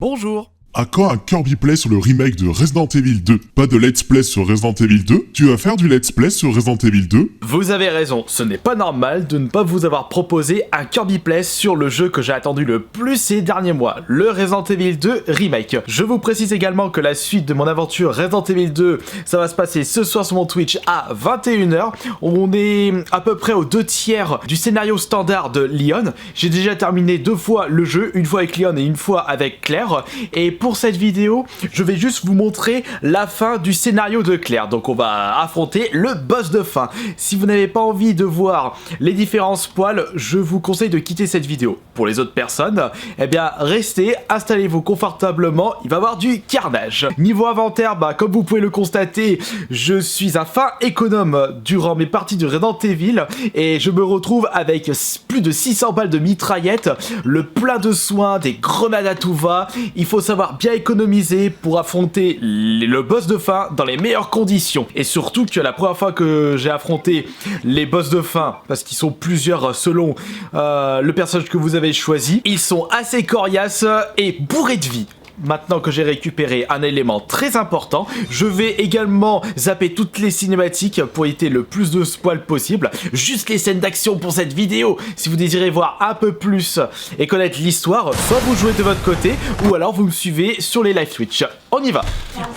Bonjour. À quand un Kirby Play sur le remake de Resident Evil 2? Pas de Let's Play sur Resident Evil 2? Tu vas faire du Let's Play sur Resident Evil 2? Vous avez raison, ce n'est pas normal de ne pas vous avoir proposé un Kirby Play sur le jeu que j'ai attendu le plus ces derniers mois, le Resident Evil 2 Remake. Je vous précise également que la suite de mon aventure Resident Evil 2, ça va se passer ce soir sur mon Twitch à 21h. On est à peu près aux 2/3 du scénario standard de Leon. J'ai déjà terminé 2 fois le jeu, une fois avec Leon et une fois avec Claire. Et pour cette vidéo, je vais juste vous montrer la fin du scénario de Claire. Donc on va affronter le boss de fin. Si vous n'avez pas envie de voir les différents spoils, je vous conseille de quitter cette vidéo. Pour les autres personnes, eh bien restez, installez-vous confortablement, il va y avoir du carnage. Niveau inventaire, comme vous pouvez le constater, je suis un fin économe durant mes parties de Resident Evil et je me retrouve avec plus de 600 balles de mitraillettes, le plein de soins, des grenades à tout va. Il faut savoir bien économiser pour affronter le boss de fin dans les meilleures conditions. Et surtout que la première fois que j'ai affronté les boss de fin, parce qu'ils sont plusieurs selon le personnage que vous avez choisi, ils sont assez coriaces et bourrés de vie. Maintenant que j'ai récupéré un élément très important, je vais également zapper toutes les cinématiques pour éviter le plus de spoil possible. Juste les scènes d'action pour cette vidéo. Si vous désirez voir un peu plus et connaître l'histoire, soit vous jouez de votre côté, ou alors vous me suivez sur les live Twitch. On y va.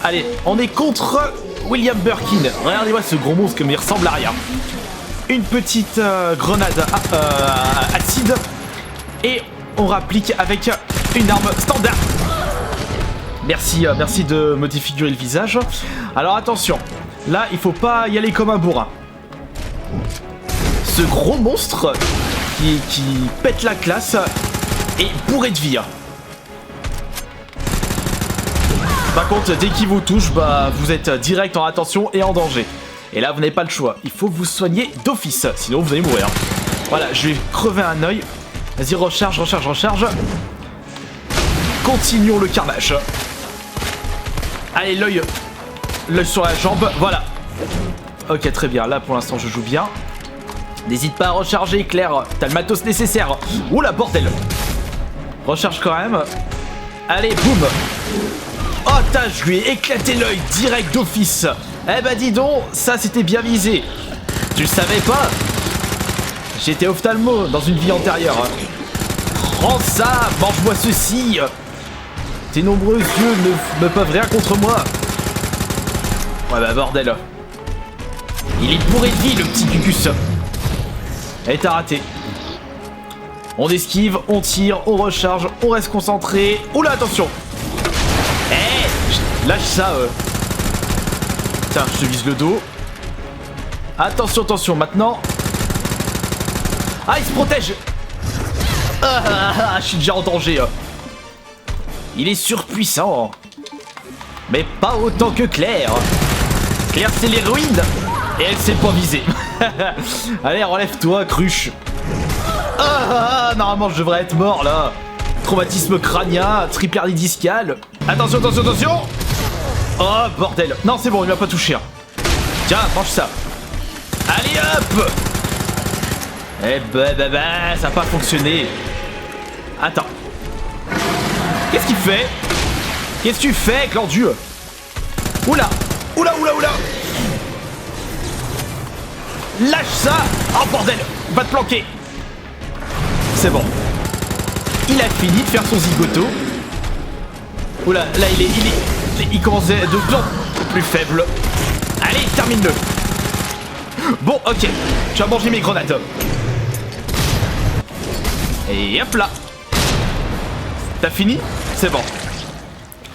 Allez, on est contre William Birkin. Regardez-moi ce gros monstre qui me ressemble à rien. Une petite grenade acide. Et on rapplique avec une arme standard. Merci de me défigurer le visage. Alors attention, là il faut pas y aller comme un bourrin. Ce gros monstre qui pète la classe est bourré de vie. Par contre, dès qu'il vous touche, vous êtes direct en attention et en danger. Et là vous n'avez pas le choix, il faut vous soigner d'office, sinon vous allez mourir. Voilà, je vais crever un œil. Vas-y, recharge. Continuons le carnage. Allez, l'œil sur la jambe, voilà. Ok, très bien, là pour l'instant je joue bien. N'hésite pas à recharger, Claire, t'as le matos nécessaire. Oula, bordel. Recharge quand même. Allez, boum. Oh, je lui ai éclaté l'œil direct d'office. Eh bah dis donc, ça c'était bien visé. Tu le savais pas? J'étais ophtalmo dans une vie antérieure. Prends ça, mange-moi ceci. Tes nombreux yeux ne peuvent rien contre moi. Ouais bordel. Il est bourré de vie le petit cucus. Et t'as raté. On esquive, on tire, on recharge, on reste concentré. Oula, attention. Lâche ça. Tiens, je te vise le dos. Attention, maintenant. Ah, il se protège. Je suis déjà en danger. Il est surpuissant. Mais pas autant que Claire. Claire, c'est l'héroïne. Et elle sait pas viser. Allez, relève-toi, cruche. Normalement, je devrais être mort, là. Traumatisme crânien, triple hernie discale. Attention. Oh, bordel. Non, c'est bon, il m'a pas touché. Tiens, mange ça. Allez, hop. Eh ça a pas fonctionné. Attends. Qu'est-ce qu'il fait? Qu'est-ce que tu fais, Glandieu? Oula. Lâche ça. Oh bordel, va te planquer. C'est bon. Il a fini de faire son zigoto. Oula, là il commence de plus en plus faible. Allez, termine-le. Bon, ok. Je vais manger mes grenades. Et hop là. T'as fini? C'est bon.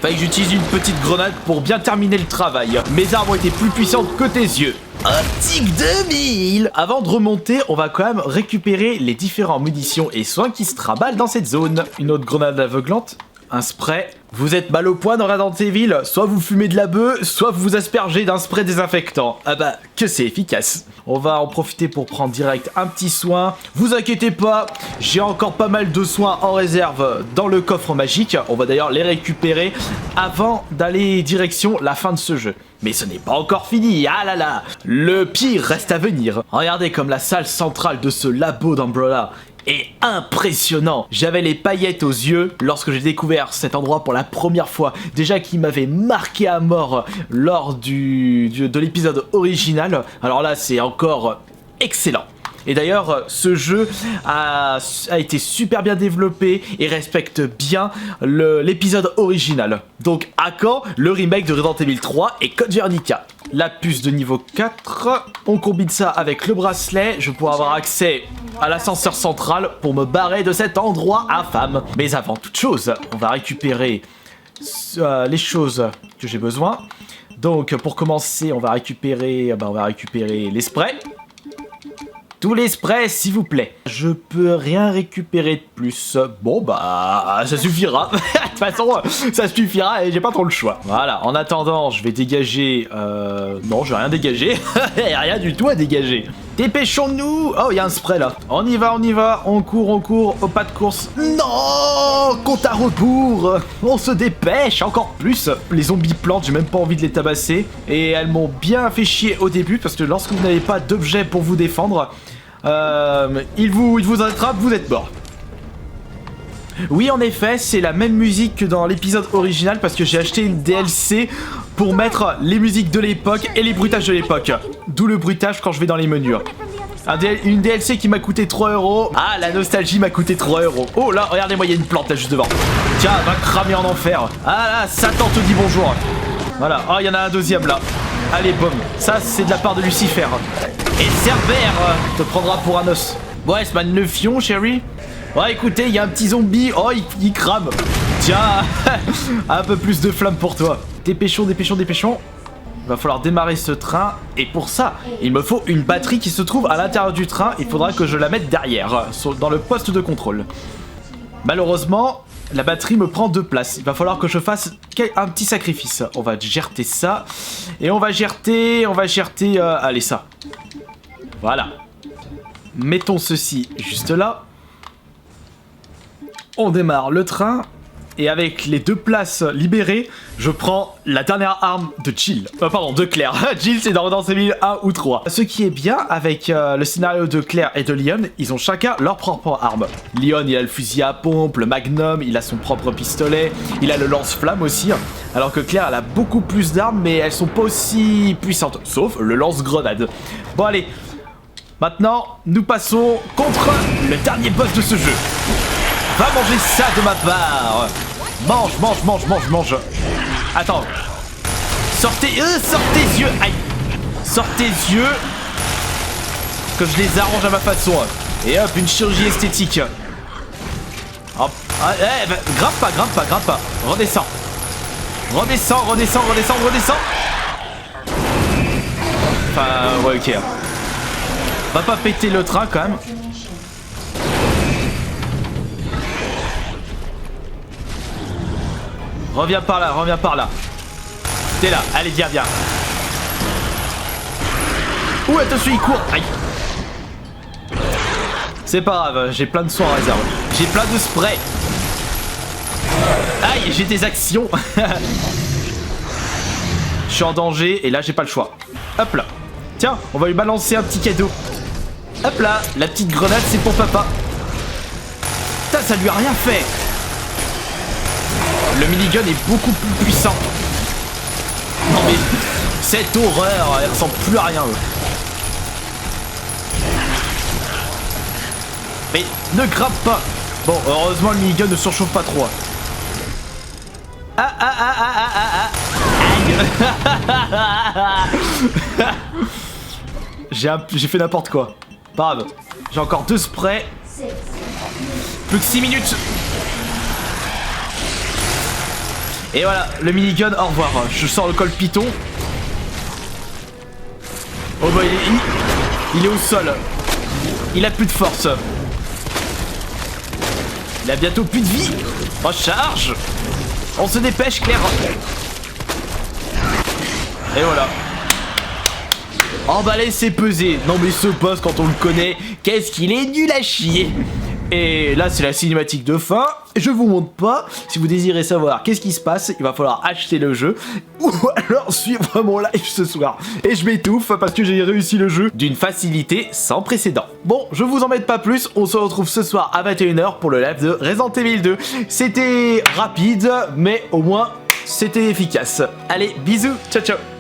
Fallait que j'utilise une petite grenade pour bien terminer le travail. Mes armes ont été plus puissantes que tes yeux. Optique 2000. Avant de remonter, on va quand même récupérer les différents munitions et soins qui se traballent dans cette zone. Une autre grenade aveuglante. Un spray. Vous êtes mal au point dans Resident Evil, soit vous fumez de la bœuf, soit vous vous aspergez d'un spray désinfectant. Ah que c'est efficace. On va en profiter pour prendre direct un petit soin. Vous inquiétez pas, j'ai encore pas mal de soins en réserve dans le coffre magique. On va d'ailleurs les récupérer avant d'aller direction la fin de ce jeu. Mais ce n'est pas encore fini, ah là là. Le pire reste à venir. Regardez comme la salle centrale de ce labo d'Umbrella est impressionnant. J'avais les paillettes aux yeux lorsque j'ai découvert cet endroit pour la première fois. Déjà qui m'avait marqué à mort lors de l'épisode original. Alors là, c'est encore excellent. Et d'ailleurs, ce jeu a été super bien développé et respecte bien l'épisode original. Donc à quand le remake de Resident Evil 3 et Code Veronica? La puce de niveau 4, on combine ça avec le bracelet, je pourrai avoir accès à l'ascenseur central pour me barrer de cet endroit infâme. Mais avant toute chose, on va récupérer les choses que j'ai besoin. Donc pour commencer, on va récupérer les sprays. Tous les sprays, s'il vous plaît. Je peux rien récupérer de plus. Bon, bah, ça suffira. De toute façon, ça suffira et j'ai pas trop le choix. Voilà, en attendant, je vais dégager... Non, je vais rien dégager. Rien du tout à dégager. Dépêchons-nous. Oh, il y a un spray, là. On y va, on court, au pas de course. Non, compte à rebours. On se dépêche, encore plus. Les zombies plantes, j'ai même pas envie de les tabasser. Et elles m'ont bien fait chier au début, parce que lorsque vous n'avez pas d'objet pour vous défendre... il vous attrape, vous êtes mort. Oui, en effet, c'est la même musique que dans l'épisode original parce que j'ai acheté une DLC pour mettre les musiques de l'époque et les bruitages de l'époque. D'où le bruitage quand je vais dans les menus. Une DLC qui m'a coûté 3 €. Ah, la nostalgie m'a coûté 3 €. Oh là, regardez-moi, il y a une plante là juste devant. Tiens, va cramer en enfer. Ah là, Satan te dit bonjour. Voilà, oh, il y en a un deuxième là. Allez, boum. Ça, c'est de la part de Lucifer. Et Cerbère te prendra pour un os. Ouais, ce man le fion, chérie. Ouais, écoutez, il y a un petit zombie. Oh, il crame. Tiens, un peu plus de flamme pour toi. Dépêchons. Il va falloir démarrer ce train. Et pour ça, il me faut une batterie qui se trouve à l'intérieur du train. Il faudra que je la mette derrière, dans le poste de contrôle. Malheureusement, la batterie me prend 2 places. Il va falloir que je fasse un petit sacrifice. On va gerter ça. Et on va gerter... allez, ça. Voilà. Mettons ceci juste là. On démarre le train. Et avec les 2 places libérées, je prends la dernière arme de Jill. Pardon, de Claire. Jill, c'est dans Resident Evil 1 ou 3. Ce qui est bien avec le scénario de Claire et de Leon, ils ont chacun leur propre arme. Leon, il a le fusil à pompe, le magnum, il a son propre pistolet, il a le lance-flamme aussi. Alors que Claire, elle a beaucoup plus d'armes, mais elles sont pas aussi puissantes. Sauf le lance-grenade. Bon, allez. Maintenant, nous passons contre le dernier boss de ce jeu. Va manger ça de ma part. Mange. Attends. Sortez yeux. Aïe. Sortez yeux. Que je les arrange à ma façon. Et hop, une chirurgie esthétique. Hop. Grimpe pas. Redescends. Enfin, ouais, ok. Va pas péter le train quand même. Reviens par là. T'es là, allez, viens. Ouh, attention, il court. Aïe. C'est pas grave, j'ai plein de soins en réserve. J'ai plein de sprays. Aïe, j'ai des actions. Je suis en danger et là, j'ai pas le choix. Hop là. Tiens, on va lui balancer un petit cadeau. Hop là, la petite grenade, c'est pour papa. Putain, ça lui a rien fait. Le minigun est beaucoup plus puissant. Non mais, cette horreur, elle ressemble plus à rien. Mais ne grimpe pas. Bon, heureusement, le minigun ne surchauffe pas trop. Aïe. J'ai fait n'importe quoi. Pas grave. J'ai encore 2 sprays. Plus que 6 minutes. Et voilà, le minigun, au revoir. Je sors le col Python. Oh bah il est au sol. Il a plus de force. Il a bientôt plus de vie. Recharge. On se dépêche, Claire. Et voilà. Emballé, c'est pesé. Non mais ce boss, quand on le connaît, qu'est-ce qu'il est nul à chier. Et là c'est la cinématique de fin, je vous montre pas, si vous désirez savoir qu'est-ce qui se passe, il va falloir acheter le jeu, ou alors suivre mon live ce soir. Et je m'étouffe parce que j'ai réussi le jeu d'une facilité sans précédent. Bon, je vous embête pas plus, on se retrouve ce soir à 21 h pour le live de Resident Evil 2. C'était rapide, mais au moins c'était efficace. Allez, bisous, ciao ciao.